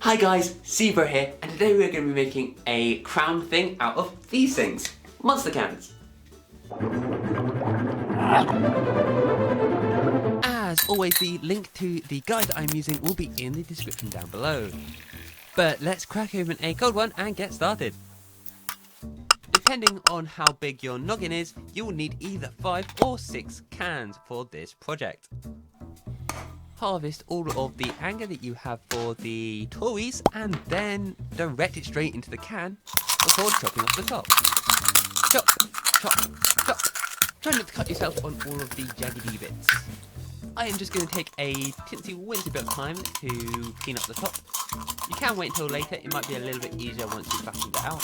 Hi guys, Zebra here, and today we're going to be making a crown thing out of these things, monster cans. As always, the link to the guide that I'm using will be in the description down below. But let's crack open a cold one and get started. Depending on how big your noggin is, you will need either 5 or 6 cans for this project. Harvest all of the anger that you have for the toys and then direct it straight into the can before chopping off the top. Chop, chop, chop. Try not to cut yourself on all of the jaggedy bits. I am just going to take a tinsy-wincy bit of time to clean up the top. You can wait until later, it might be a little bit easier once you've flattened it out.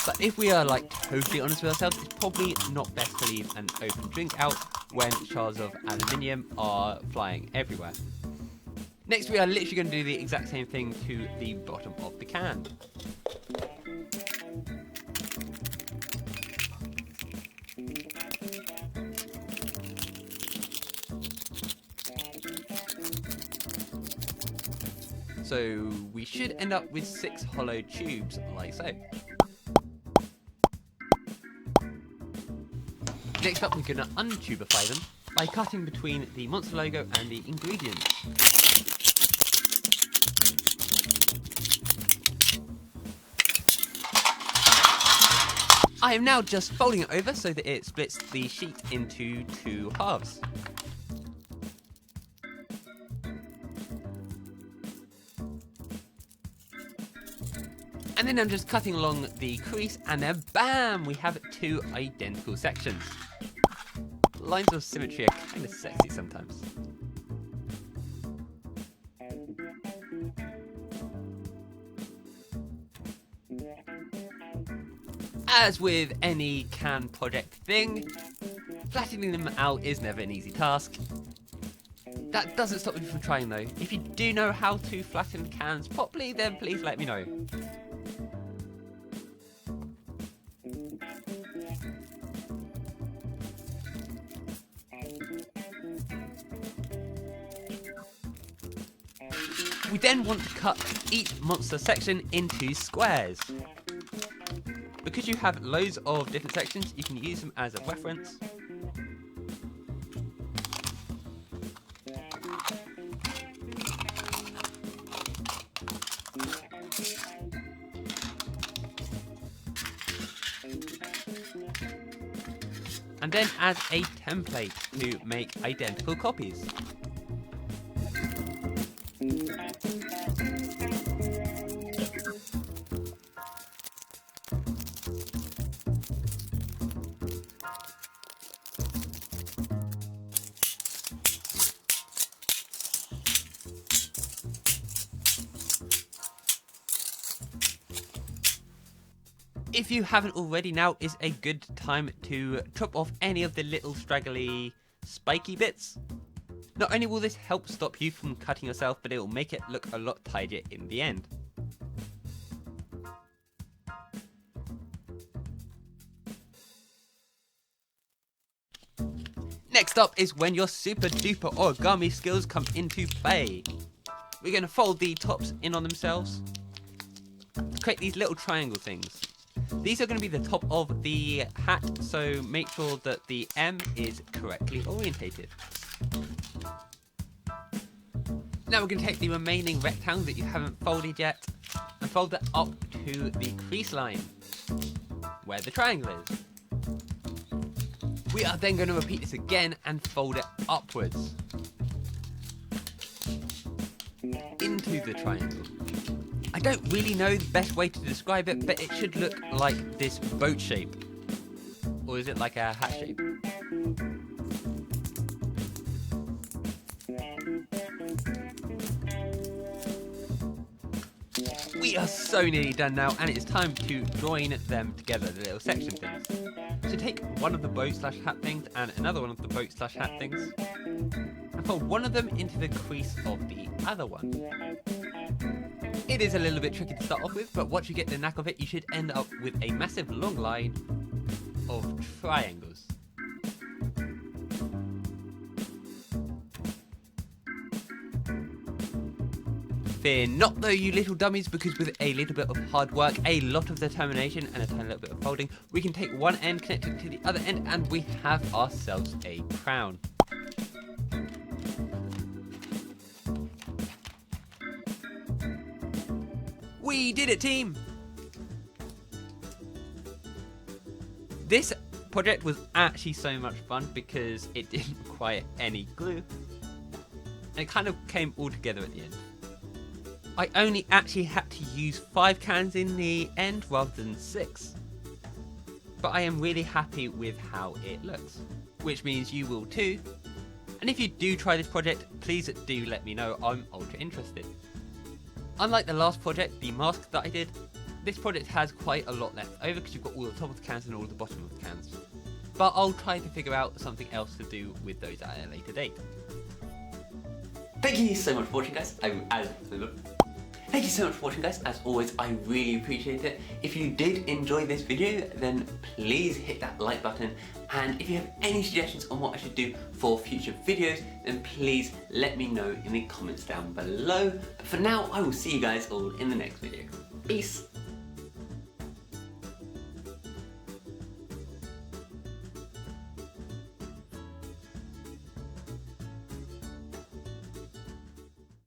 But if we are totally honest with ourselves, it's probably not best to leave an open drink out when shards of aluminium are flying everywhere. Next, we are literally going to do the exact same thing to the bottom of the can. So we should end up with 6 hollow tubes like so. Next up, we're going to untubify them by cutting between the monster logo and the ingredients. I am now just folding it over so that it splits the sheet into 2 halves. And then I'm just cutting along the crease and then bam! We have 2 identical sections. Lines of symmetry are kind of sexy sometimes. As with any can project thing, flattening them out is never an easy task. That doesn't stop me from trying though. If you do know how to flatten cans properly, then please let me know. We then want to cut each monster section into squares. Because you have loads of different sections, you can use them as a reference. And then add a template to make identical copies. If you haven't already, now is a good time to chop off any of the little straggly spiky bits. Not only will this help stop you from cutting yourself, but it will make it look a lot tidier in the end. Next up is when your super duper origami skills come into play. We're going to fold the tops in on themselves to create these little triangle things. These are going to be the top of the hat, so make sure that the M is correctly orientated. Now we're going to take the remaining rectangle that you haven't folded yet and fold it up to the crease line where the triangle is. We are then going to repeat this again and fold it upwards into the triangle. I don't really know the best way to describe it, but it should look like this boat shape. Or is it like a hat shape? We are so nearly done now, and it's time to join them together, the little section things. So take one of the boat/hat things and another one of the boat/hat things, and fold one of them into the crease of the other one. It is a little bit tricky to start off with, but once you get the knack of it, you should end up with a massive long line of triangles. fear not though, you little dummies, because with a little bit of hard work, a lot of determination, and a tiny little bit of folding, we can take one end, connect it to the other end, and we have ourselves a crown. We did it, team! This project was actually so much fun because it didn't require any glue, and it kind of came all together at the end. I only actually had to use 5 cans in the end rather than 6, but I am really happy with how it looks, which means you will too. And if you do try this project, please do let me know. I'm ultra interested. Unlike the last project, the mask that I did, this project has quite a lot left over because you've got all the top of the cans and all the bottom of the cans. But I'll try to figure out something else to do with those at a later date. Thank you so much for watching, guys. Thank you so much for watching, guys. As always, I really appreciate it. If you did enjoy this video, then please hit that like button. And if you have any suggestions on what I should do for future videos, then please let me know in the comments down below. But for now, I will see you guys all in the next video. Peace.